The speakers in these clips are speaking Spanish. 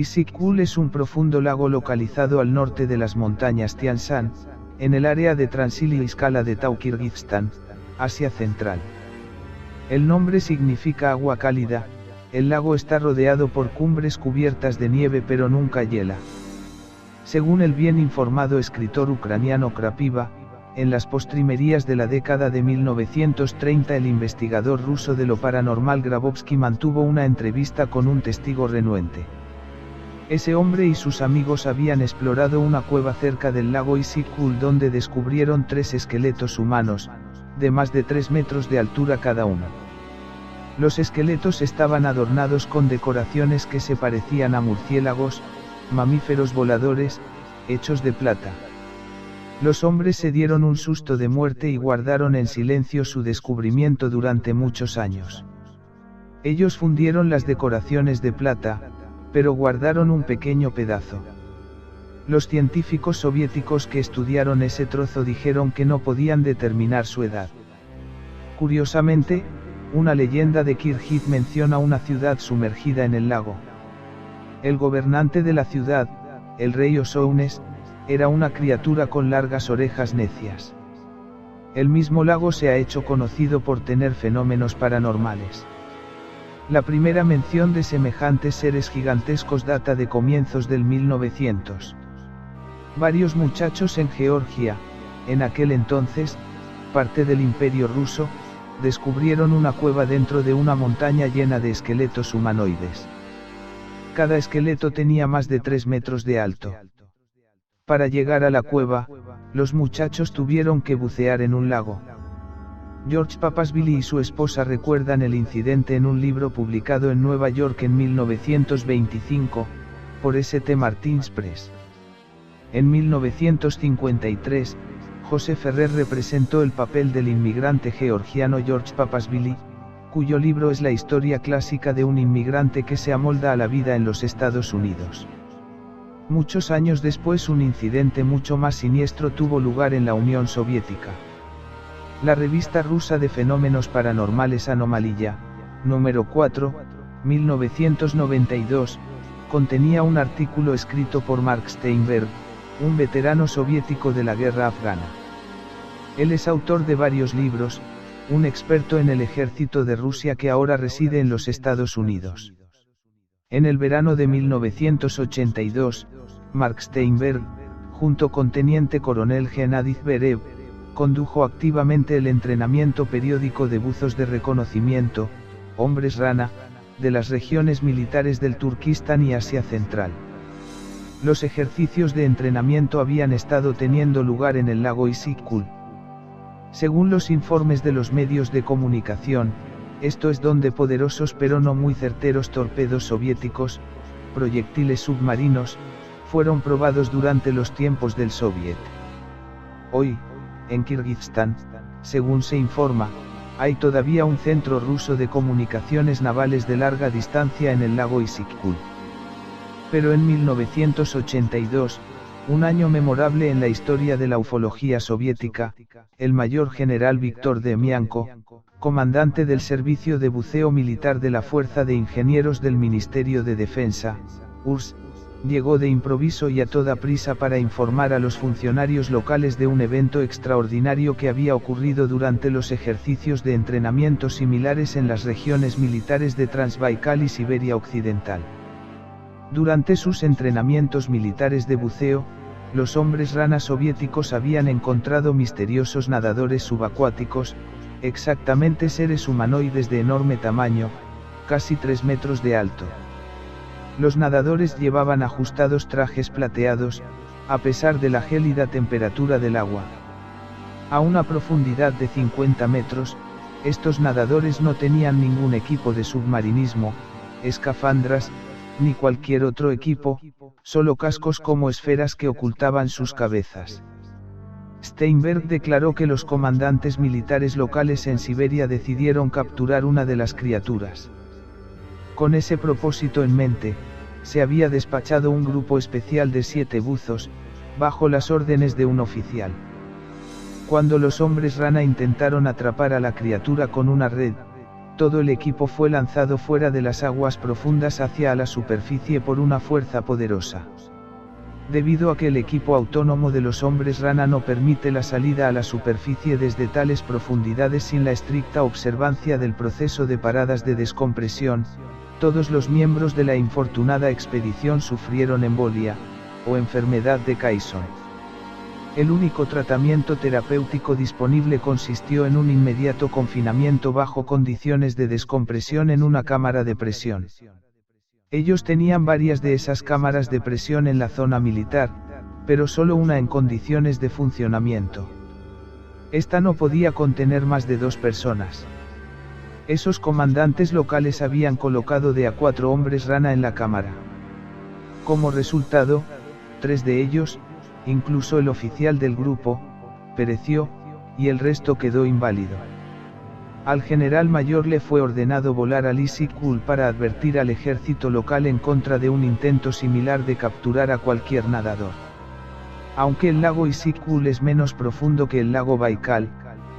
Issyk-Kul es un profundo lago localizado al norte de las montañas Tian Shan, en el área de Transilya y Skala de Tau, Kirguistán, Asia Central. El nombre significa agua cálida. El lago está rodeado por cumbres cubiertas de nieve pero nunca hiela. Según el bien informado escritor ucraniano Krapiva, en las postrimerías de la década de 1930 el investigador ruso de lo paranormal Grabovski mantuvo una entrevista con un testigo renuente. Ese hombre y sus amigos habían explorado una cueva cerca del lago Issyk-Kul donde descubrieron 3 esqueletos humanos, de más de 3 metros de altura cada uno. Los esqueletos estaban adornados con decoraciones que se parecían a murciélagos, mamíferos voladores, hechos de plata. Los hombres se dieron un susto de muerte y guardaron en silencio su descubrimiento durante muchos años. Ellos fundieron las decoraciones de plata, pero guardaron un pequeño pedazo. Los científicos soviéticos que estudiaron ese trozo dijeron que no podían determinar su edad. Curiosamente, una leyenda de Kirgit menciona una ciudad sumergida en el lago. El gobernante de la ciudad, el rey Osounes, era una criatura con largas orejas necias. El mismo lago se ha hecho conocido por tener fenómenos paranormales. La primera mención de semejantes seres gigantescos data de comienzos del 1900. Varios muchachos en Georgia, en aquel entonces, parte del Imperio ruso, descubrieron una cueva dentro de una montaña llena de esqueletos humanoides. Cada esqueleto tenía más de 3 metros de alto. Para llegar a la cueva, los muchachos tuvieron que bucear en un lago. George Papasvili y su esposa recuerdan el incidente en un libro publicado en Nueva York en 1925, por St. Martin's Press. En 1953, José Ferrer representó el papel del inmigrante georgiano George Papasvili, cuyo libro es la historia clásica de un inmigrante que se amolda a la vida en los Estados Unidos. Muchos años después un incidente mucho más siniestro tuvo lugar en la Unión Soviética. La revista rusa de fenómenos paranormales Anomalía, número 4, 1992, contenía un artículo escrito por Mark Steinberg, un veterano soviético de la guerra afgana. Él es autor de varios libros, un experto en el ejército de Rusia que ahora reside en los Estados Unidos. En el verano de 1982, Mark Steinberg, junto con teniente coronel Gennady Zverev, condujo activamente el entrenamiento periódico de buzos de reconocimiento, hombres rana, de las regiones militares del Turquistán y Asia Central. Los ejercicios de entrenamiento habían estado teniendo lugar en el lago Issyk-Kul. Según los informes de los medios de comunicación, esto es donde poderosos pero no muy certeros torpedos soviéticos, proyectiles submarinos, fueron probados durante los tiempos del Soviet. Hoy, en Kirguistán, según se informa, hay todavía un centro ruso de comunicaciones navales de larga distancia en el lago Issyk-Kul. Pero en 1982, un año memorable en la historia de la ufología soviética, el mayor general Víctor Demianko, comandante del Servicio de Buceo Militar de la Fuerza de Ingenieros del Ministerio de Defensa, URSS, llegó de improviso y a toda prisa para informar a los funcionarios locales de un evento extraordinario que había ocurrido durante los ejercicios de entrenamiento similares en las regiones militares de Transbaikal y Siberia Occidental. Durante sus entrenamientos militares de buceo, los hombres rana soviéticos habían encontrado misteriosos nadadores subacuáticos, exactamente seres humanoides de enorme tamaño, casi 3 metros de alto. Los nadadores llevaban ajustados trajes plateados, a pesar de la gélida temperatura del agua. A una profundidad de 50 metros, estos nadadores no tenían ningún equipo de submarinismo, escafandras, ni cualquier otro equipo, solo cascos como esferas que ocultaban sus cabezas. Steinberg declaró que los comandantes militares locales en Siberia decidieron capturar una de las criaturas. Con ese propósito en mente, se había despachado un grupo especial de 7 buzos, bajo las órdenes de un oficial. Cuando los hombres rana intentaron atrapar a la criatura con una red, todo el equipo fue lanzado fuera de las aguas profundas hacia la superficie por una fuerza poderosa. Debido a que el equipo autónomo de los hombres rana no permite la salida a la superficie desde tales profundidades sin la estricta observancia del proceso de paradas de descompresión, todos los miembros de la infortunada expedición sufrieron embolia, o enfermedad de Caisson. El único tratamiento terapéutico disponible consistió en un inmediato confinamiento bajo condiciones de descompresión en una cámara de presión. Ellos tenían varias de esas cámaras de presión en la zona militar, pero solo una en condiciones de funcionamiento. Esta no podía contener más de 2 personas. Esos comandantes locales habían colocado de a 4 hombres rana en la cámara. Como resultado, 3 de ellos, incluso el oficial del grupo, pereció, y el resto quedó inválido. Al general mayor le fue ordenado volar a Lisikul para advertir al ejército local en contra de un intento similar de capturar a cualquier nadador. Aunque el lago Lisikul es menos profundo que el lago Baikal,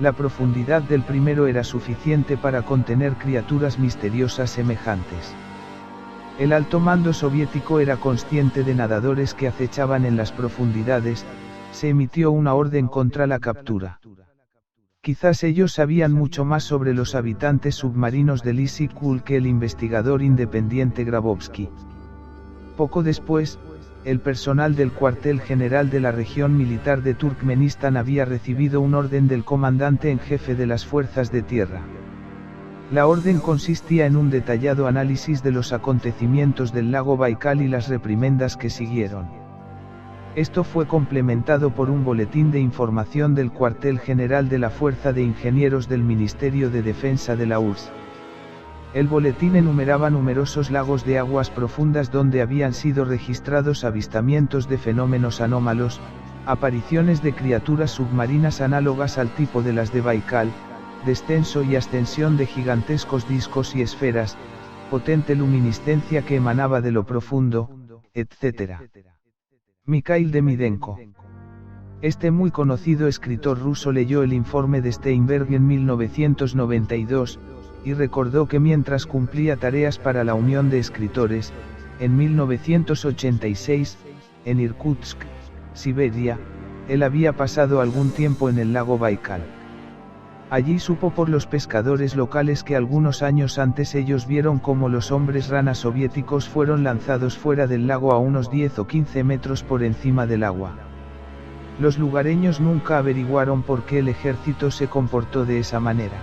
la profundidad del primero era suficiente para contener criaturas misteriosas semejantes. El alto mando soviético era consciente de nadadores que acechaban en las profundidades, se emitió una orden contra la captura. Quizás ellos sabían mucho más sobre los habitantes submarinos de Lisikul que el investigador independiente Grabowski. Poco después, el personal del cuartel general de la región militar de Turkmenistán había recibido un orden del comandante en jefe de las fuerzas de tierra. La orden consistía en un detallado análisis de los acontecimientos del lago Baikal y las reprimendas que siguieron. Esto fue complementado por un boletín de información del cuartel general de la Fuerza de Ingenieros del Ministerio de Defensa de la URSS. El boletín enumeraba numerosos lagos de aguas profundas donde habían sido registrados avistamientos de fenómenos anómalos, apariciones de criaturas submarinas análogas al tipo de las de Baikal, descenso y ascensión de gigantescos discos y esferas, potente luminiscencia que emanaba de lo profundo, etc. Mikhail Demidenko. Este muy conocido escritor ruso leyó el informe de Steinberg en 1992, y recordó que mientras cumplía tareas para la Unión de Escritores, en 1986, en Irkutsk, Siberia, él había pasado algún tiempo en el lago Baikal. Allí supo por los pescadores locales que algunos años antes ellos vieron cómo los hombres rana soviéticos fueron lanzados fuera del lago a unos 10 o 15 metros por encima del agua. Los lugareños nunca averiguaron por qué el ejército se comportó de esa manera.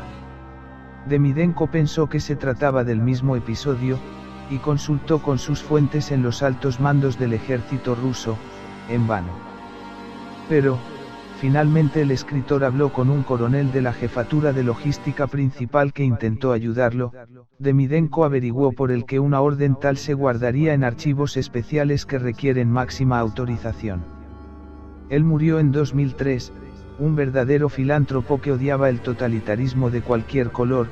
Demidenko pensó que se trataba del mismo episodio, y consultó con sus fuentes en los altos mandos del ejército ruso, en vano. Pero, finalmente el escritor habló con un coronel de la jefatura de logística principal que intentó ayudarlo. Demidenko averiguó por el que una orden tal se guardaría en archivos especiales que requieren máxima autorización. Él murió en 2003, un verdadero filántropo que odiaba el totalitarismo de cualquier color,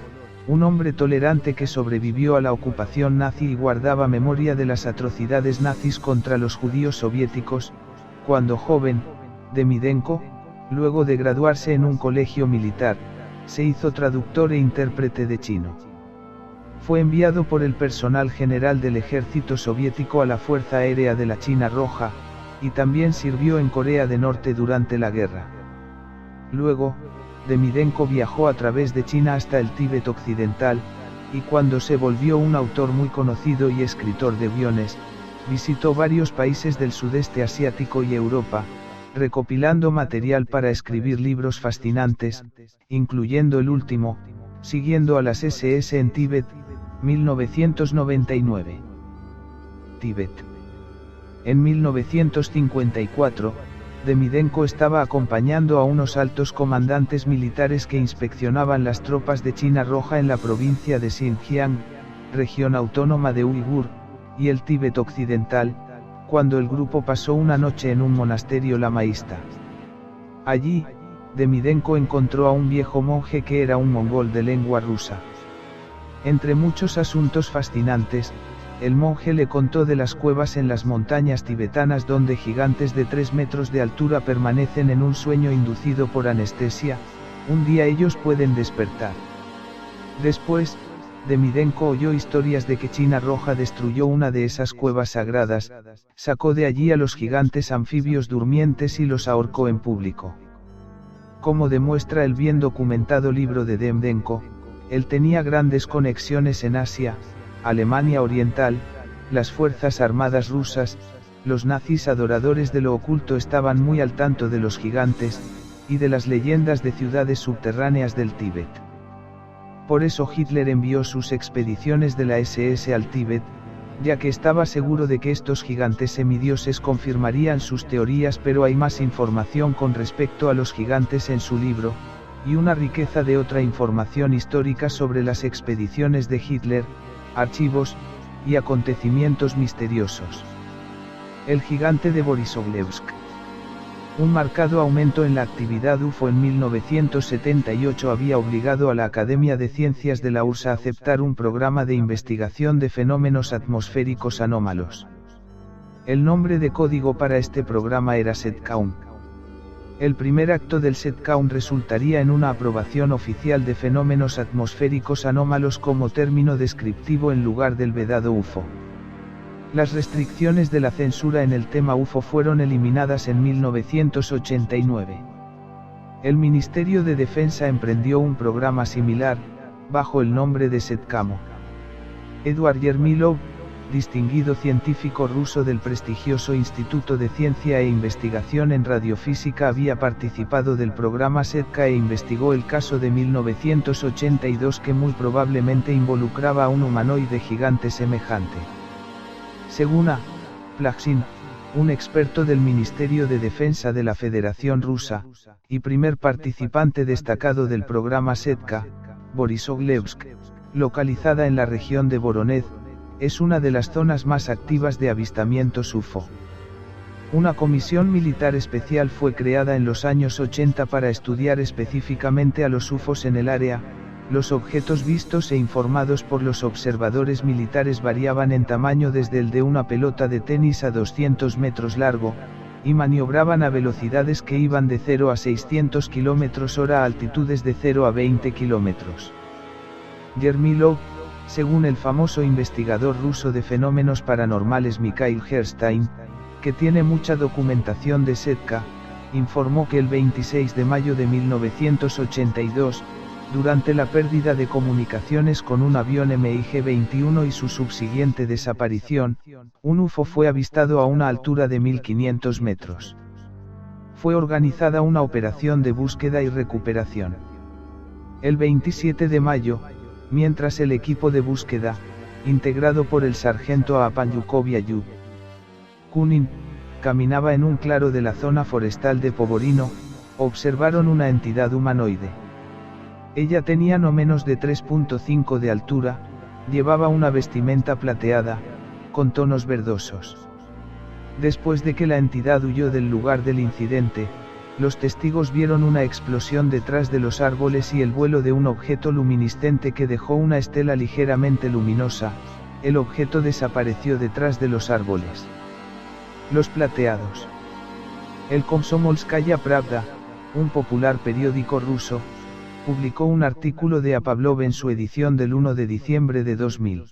un hombre tolerante que sobrevivió a la ocupación nazi y guardaba memoria de las atrocidades nazis contra los judíos soviéticos. Cuando joven, Demidenko, luego de graduarse en un colegio militar, se hizo traductor e intérprete de chino. Fue enviado por el personal general del ejército soviético a la Fuerza Aérea de la China Roja, y también sirvió en Corea del Norte durante la guerra. Luego, Demidenko viajó a través de China hasta el Tíbet occidental, y cuando se volvió un autor muy conocido y escritor de guiones, visitó varios países del sudeste asiático y Europa, recopilando material para escribir libros fascinantes, incluyendo el último, Siguiendo a las SS en Tíbet, 1999. Tíbet. En 1954, Demidenko estaba acompañando a unos altos comandantes militares que inspeccionaban las tropas de China Roja en la provincia de Xinjiang, región autónoma de Uigur, y el Tíbet occidental, cuando el grupo pasó una noche en un monasterio lamaísta. Allí, Demidenko encontró a un viejo monje que era un mongol de lengua rusa. Entre muchos asuntos fascinantes, el monje le contó de las cuevas en las montañas tibetanas donde gigantes de 3 metros de altura permanecen en un sueño inducido por anestesia. Un día ellos pueden despertar. Después, Demidenko oyó historias de que China Roja destruyó una de esas cuevas sagradas, sacó de allí a los gigantes anfibios durmientes y los ahorcó en público. Como demuestra el bien documentado libro de Demidenko, él tenía grandes conexiones en Asia, Alemania Oriental, las fuerzas armadas rusas, los nazis adoradores de lo oculto estaban muy al tanto de los gigantes, y de las leyendas de ciudades subterráneas del Tíbet. Por eso Hitler envió sus expediciones de la SS al Tíbet, ya que estaba seguro de que estos gigantes semidioses confirmarían sus teorías, pero hay más información con respecto a los gigantes en su libro, y una riqueza de otra información histórica sobre las expediciones de Hitler, archivos, y acontecimientos misteriosos. El gigante de Borisovlevsk. Un marcado aumento en la actividad UFO en 1978 había obligado a la Academia de Ciencias de la URSS a aceptar un programa de investigación de fenómenos atmosféricos anómalos. El nombre de código para este programa era SETCOUNT. El primer acto del SETCOUNT resultaría en una aprobación oficial de fenómenos atmosféricos anómalos como término descriptivo en lugar del vedado UFO. Las restricciones de la censura en el tema UFO fueron eliminadas en 1989. El Ministerio de Defensa emprendió un programa similar, bajo el nombre de SETCAMO. Eduard Yermilov, distinguido científico ruso del prestigioso Instituto de Ciencia e Investigación en Radiofísica, había participado del programa SETCA e investigó el caso de 1982 que muy probablemente involucraba a un humanoide gigante semejante. Según A. Plagsin, un experto del Ministerio de Defensa de la Federación Rusa, y primer participante destacado del programa SETCA, Borisovlevsk, localizada en la región de Voronezh, es una de las zonas más activas de avistamientos UFO. Una comisión militar especial fue creada en los años 80 para estudiar específicamente a los UFOs en el área. Los objetos vistos e informados por los observadores militares variaban en tamaño desde el de una pelota de tenis a 200 metros largo, y maniobraban a velocidades que iban de 0 a 600 km/h a altitudes de 0 a 20 km. Yermilov, según el famoso investigador ruso de fenómenos paranormales Mikhail Gerstein, que tiene mucha documentación de SETCA, informó que el 26 de mayo de 1982, durante la pérdida de comunicaciones con un avión MiG-21 y su subsiguiente desaparición, un UFO fue avistado a una altura de 1500 metros. Fue organizada una operación de búsqueda y recuperación. El 27 de mayo, mientras el equipo de búsqueda, integrado por el sargento Apanyukovyayu Kunin, caminaba en un claro de la zona forestal de Povorino, observaron una entidad humanoide. Ella tenía no menos de 3.5 de altura, llevaba una vestimenta plateada, con tonos verdosos. Después de que la entidad huyó del lugar del incidente, los testigos vieron una explosión detrás de los árboles y el vuelo de un objeto luminiscente que dejó una estela ligeramente luminosa. El objeto desapareció detrás de los árboles. Los plateados. El Komsomolskaya Pravda, un popular periódico ruso, publicó un artículo de Pavlov en su edición del 1 de diciembre de 2000.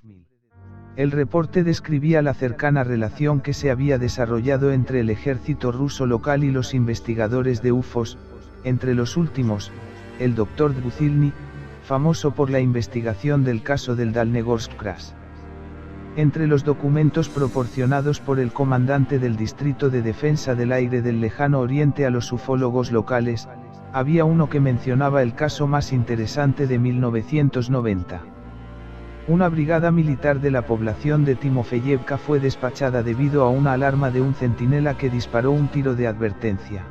El reporte describía la cercana relación que se había desarrollado entre el ejército ruso local y los investigadores de UFOs, entre los últimos, el Dr. Dbuzilny, famoso por la investigación del caso del Dalnegorsk Crash. Entre los documentos proporcionados por el comandante del Distrito de Defensa del Aire del Lejano Oriente a los ufólogos locales, había uno que mencionaba el caso más interesante de 1990. Una brigada militar de la población de Timofeyevka fue despachada debido a una alarma de un centinela que disparó un tiro de advertencia.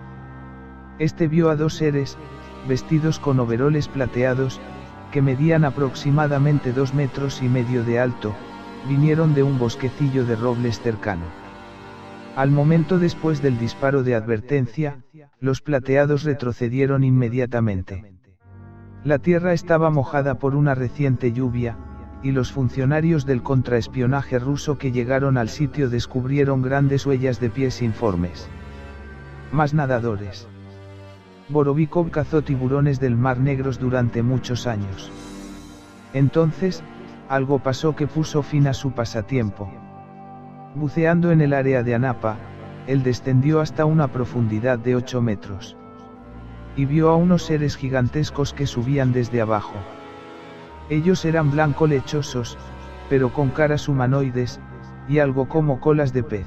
Este vio a dos seres, vestidos con overoles plateados, que medían aproximadamente 2,5 metros de alto, vinieron de un bosquecillo de robles cercano. Al momento después del disparo de advertencia, los plateados retrocedieron inmediatamente. La tierra estaba mojada por una reciente lluvia, y los funcionarios del contraespionaje ruso que llegaron al sitio descubrieron grandes huellas de pies informes. Más nadadores. Borovikov cazó tiburones del Mar Negro durante muchos años. Entonces, algo pasó que puso fin a su pasatiempo. Buceando en el área de Anapa, él descendió hasta una profundidad de 8 metros. Y vio a unos seres gigantescos que subían desde abajo. Ellos eran blanco lechosos, pero con caras humanoides, y algo como colas de pez.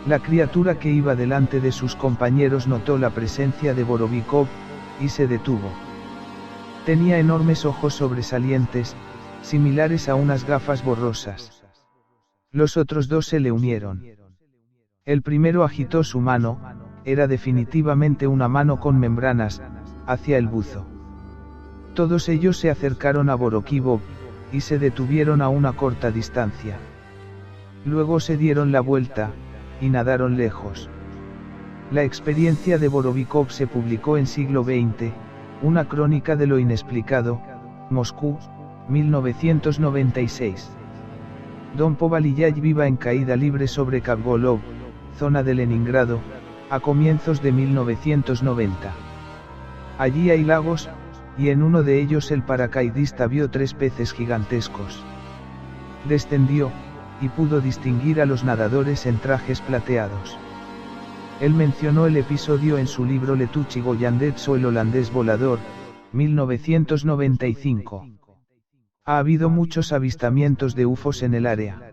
La criatura que iba delante de sus compañeros notó la presencia de Borovikov, y se detuvo. Tenía enormes ojos sobresalientes, similares a unas gafas borrosas. Los otros dos se le unieron. El primero agitó su mano, era definitivamente una mano con membranas, hacia el buzo. Todos ellos se acercaron a Borokivov, y se detuvieron a una corta distancia. Luego se dieron la vuelta, y nadaron lejos. La experiencia de Borovikov se publicó en siglo XX, una crónica de lo inexplicado, Moscú, 1996. Don Povaliyay viva en caída libre sobre Kavgolov, zona de Leningrado, a comienzos de 1990. Allí hay lagos, y en uno de ellos el paracaidista vio 3 peces gigantescos. Descendió, y pudo distinguir a los nadadores en trajes plateados. Él mencionó el episodio en su libro Letuchi Goyandets o el holandés volador, 1995. Ha habido muchos avistamientos de UFOs en el área.